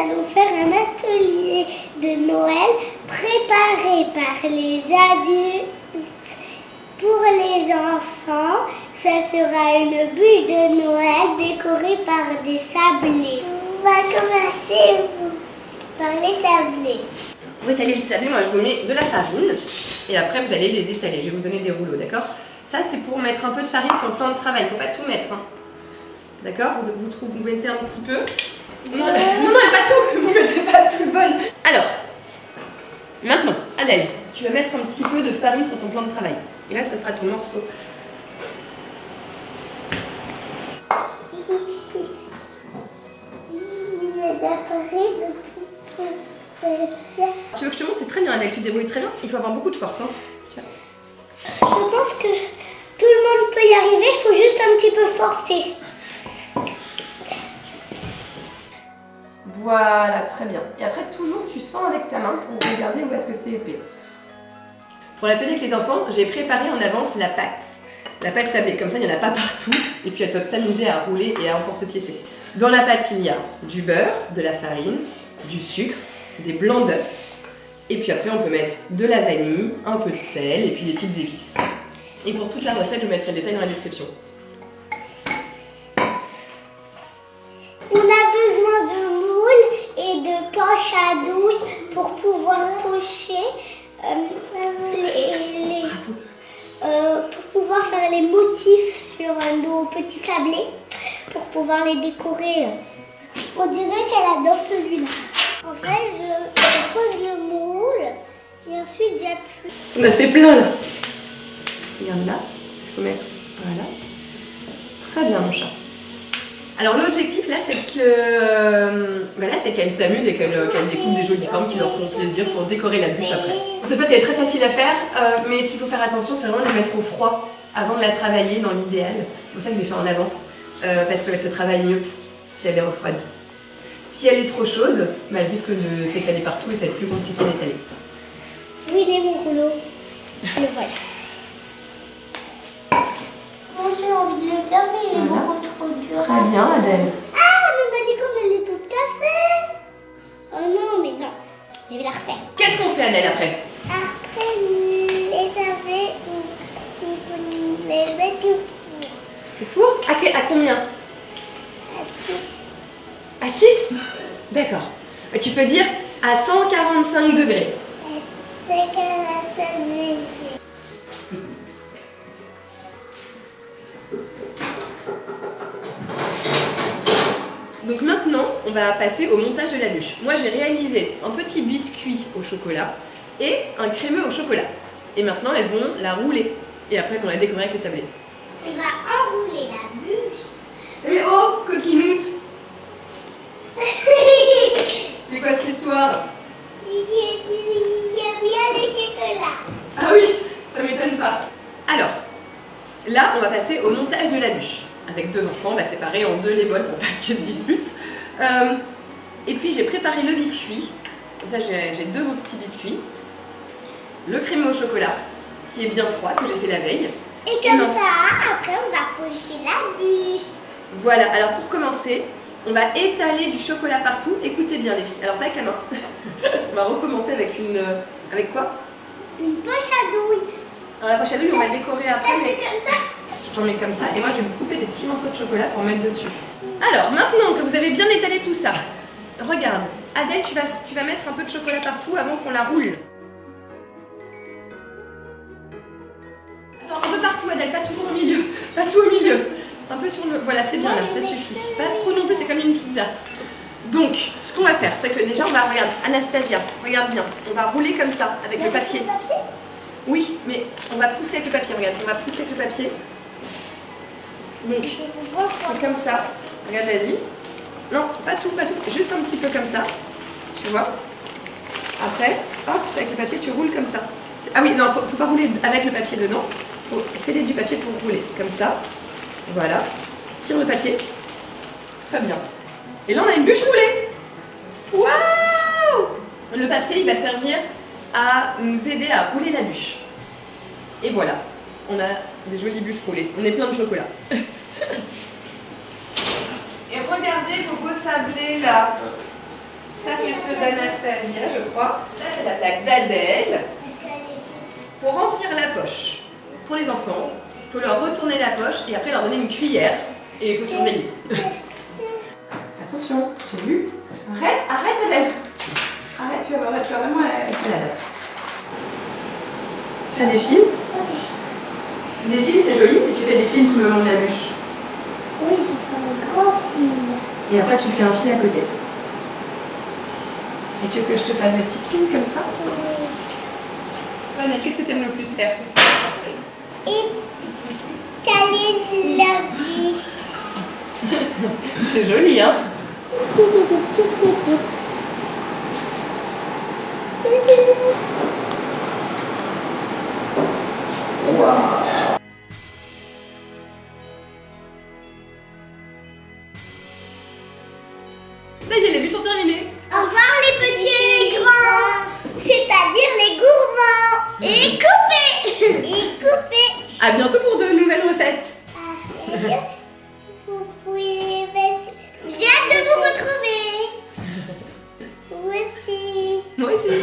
allons faire un atelier de Noël préparé par les adultes. Pour les enfants, ça sera une bûche de Noël décorée par des sablés. On va commencer par les sablés. Pour étaler les sablés, moi je vous mets de la farine et après vous allez les étaler. Je vais vous donner des rouleaux, d'accord? Ça c'est pour mettre un peu de farine sur le plan de travail, il ne faut pas tout mettre. Hein. D'accord? Vous mettez un petit peu. Non, pas tout! Vous mettez pas tout le bol. Alors, maintenant, Adèle, tu vas mettre un petit peu de farine sur ton plan de travail. Et là, ce sera ton morceau. Tu veux que je te montre? C'est très bien, Adèle, tu te débrouilles très bien. Il faut avoir beaucoup de force. Hein. Je pense que tout le monde peut y arriver, il faut juste un petit peu forcer. Voilà, très bien. Et après, toujours, tu sens avec ta main pour regarder où est-ce que c'est épais. Pour l'atelier avec les enfants, j'ai préparé en avance la pâte. La pâte sablée, comme ça, il n'y en a pas partout. Et puis, elles peuvent s'amuser à rouler et à emporte-piécer. Dans la pâte, il y a du beurre, de la farine, du sucre, des blancs d'œufs. Et puis après, on peut mettre de la vanille, un peu de sel et puis des petites épices. Et pour toute la recette, je vous mettrai le détail dans la description. On a besoin de moules et de poches à douille pour pouvoir pocher pour pouvoir faire les motifs sur nos petits sablés, pour pouvoir les décorer. On dirait qu'elle adore celui-là. En fait, je pose le moule et ensuite j'appuie. On a fait plein là. Regarde là, il faut mettre. Voilà. Très bien mon chat. Alors l'objectif là c'est qu'elle s'amuse et qu'elle découpe des jolies formes qui leur font plaisir pour décorer la bûche après. Ce pâte est très facile à faire, mais ce qu'il faut faire attention c'est vraiment de la mettre au froid avant de la travailler dans l'idéal. C'est pour ça que je l'ai fait en avance, parce qu'elle se travaille mieux si elle est refroidie. Si elle est trop chaude, bah, elle risque de s'étaler partout et ça va être plus compliqué d'étaler. Oui, il est mon rouleau. Le voilà. Moi j'ai envie de le faire, mais il est beaucoup trop dur. Très bien, Adèle. Ah, mais ma licorne, elle est toute cassée. Oh non, mais non. Je vais la refaire. Qu'est-ce qu'on fait, Adèle, après? Après, les sablés, il faut les mettre au four. Le four? À combien? À 6. À 6? D'accord. Tu peux dire à 145 degrés. C'est qu'elle a sonné. Donc maintenant, on va passer au montage de la bûche. Moi, j'ai réalisé un petit biscuit au chocolat et un crémeux au chocolat. Et maintenant, elles vont la rouler. Et après, elles vont la décorer avec les sablés. On va enrouler la bûche. Mais oh, coquinoute! C'est quoi cette histoire? Il y a bien le chocolat. Ah oui, ça m'étonne pas. Alors, là, on va passer au montage de la bûche. Avec deux enfants, on va séparer en deux les bols pour pas qu'il y ait de dispute. Et puis j'ai préparé le biscuit. Comme ça, j'ai deux beaux petits biscuits. Le crémeux au chocolat, qui est bien froid, que j'ai fait la veille. Et comme ça, après, on va pocher la bûche. Voilà, alors pour commencer, on va étaler du chocolat partout. Écoutez bien les filles, alors pas avec la main. On va recommencer avec une... Avec quoi? Une poche à douille. Alors la poche à douille, on va décorer après. Mais... comme ça. J'en mets comme ça et moi je vais me couper des petits morceaux de chocolat pour mettre dessus. Alors maintenant que vous avez bien étalé tout ça, regarde, Adèle, tu vas mettre un peu de chocolat partout avant qu'on la roule. Attends, un peu partout Adèle, pas toujours au milieu, pas tout au milieu. Un peu sur le... Voilà, c'est bien là, ça suffit. Pas trop non plus, c'est comme une pizza. Donc, ce qu'on va faire, c'est que déjà on va, regarde, Anastasia, regarde bien, on va rouler comme ça, avec le papier. Oui, mais on va pousser avec le papier, regarde, on va pousser avec le papier. Donc, c'est comme ça. Regarde, vas-y. Non, pas tout, juste un petit peu comme ça. Tu vois? Après, hop, avec le papier, tu roules comme ça. Ah oui, non, faut pas rouler avec le papier dedans. Faut sceller du papier pour rouler. Comme ça. Voilà. Tire le papier. Très bien. Et là, on a une bûche roulée. Waouh! Le papier, il va servir à nous aider à rouler la bûche. Et voilà. On a des jolies bûches roulées. On est plein de chocolat. Et regardez vos beaux sablés là. Ça, c'est ceux d'Anastasia, je crois. Ça, c'est la plaque d'Adèle. Pour remplir la poche, pour les enfants, il faut leur retourner la poche et après leur donner une cuillère. Et il faut surveiller. Attention, j'ai vu. Arrête, arrête, Adèle. Arrête, tu vas vraiment à la date. T'as des fils? Des fils, c'est joli si tu fais des fils tout le long de la bûche. Oui, je fais un grand fil. Et après, tu fais un fil à côté. Et tu veux que je te fasse des petites fils comme ça? Adèle, qu'est-ce que tu aimes le plus faire? Étaler la bûche. C'est joli, hein? Ça y est, les bûches sont terminées. Au revoir les petits et grands, c'est-à-dire les gourmands. Et coupés. Et coupés. À bientôt pour de nouvelles recettes. Vous pouvez mettre... J'ai hâte de vous retrouver. Vous aussi. Moi aussi.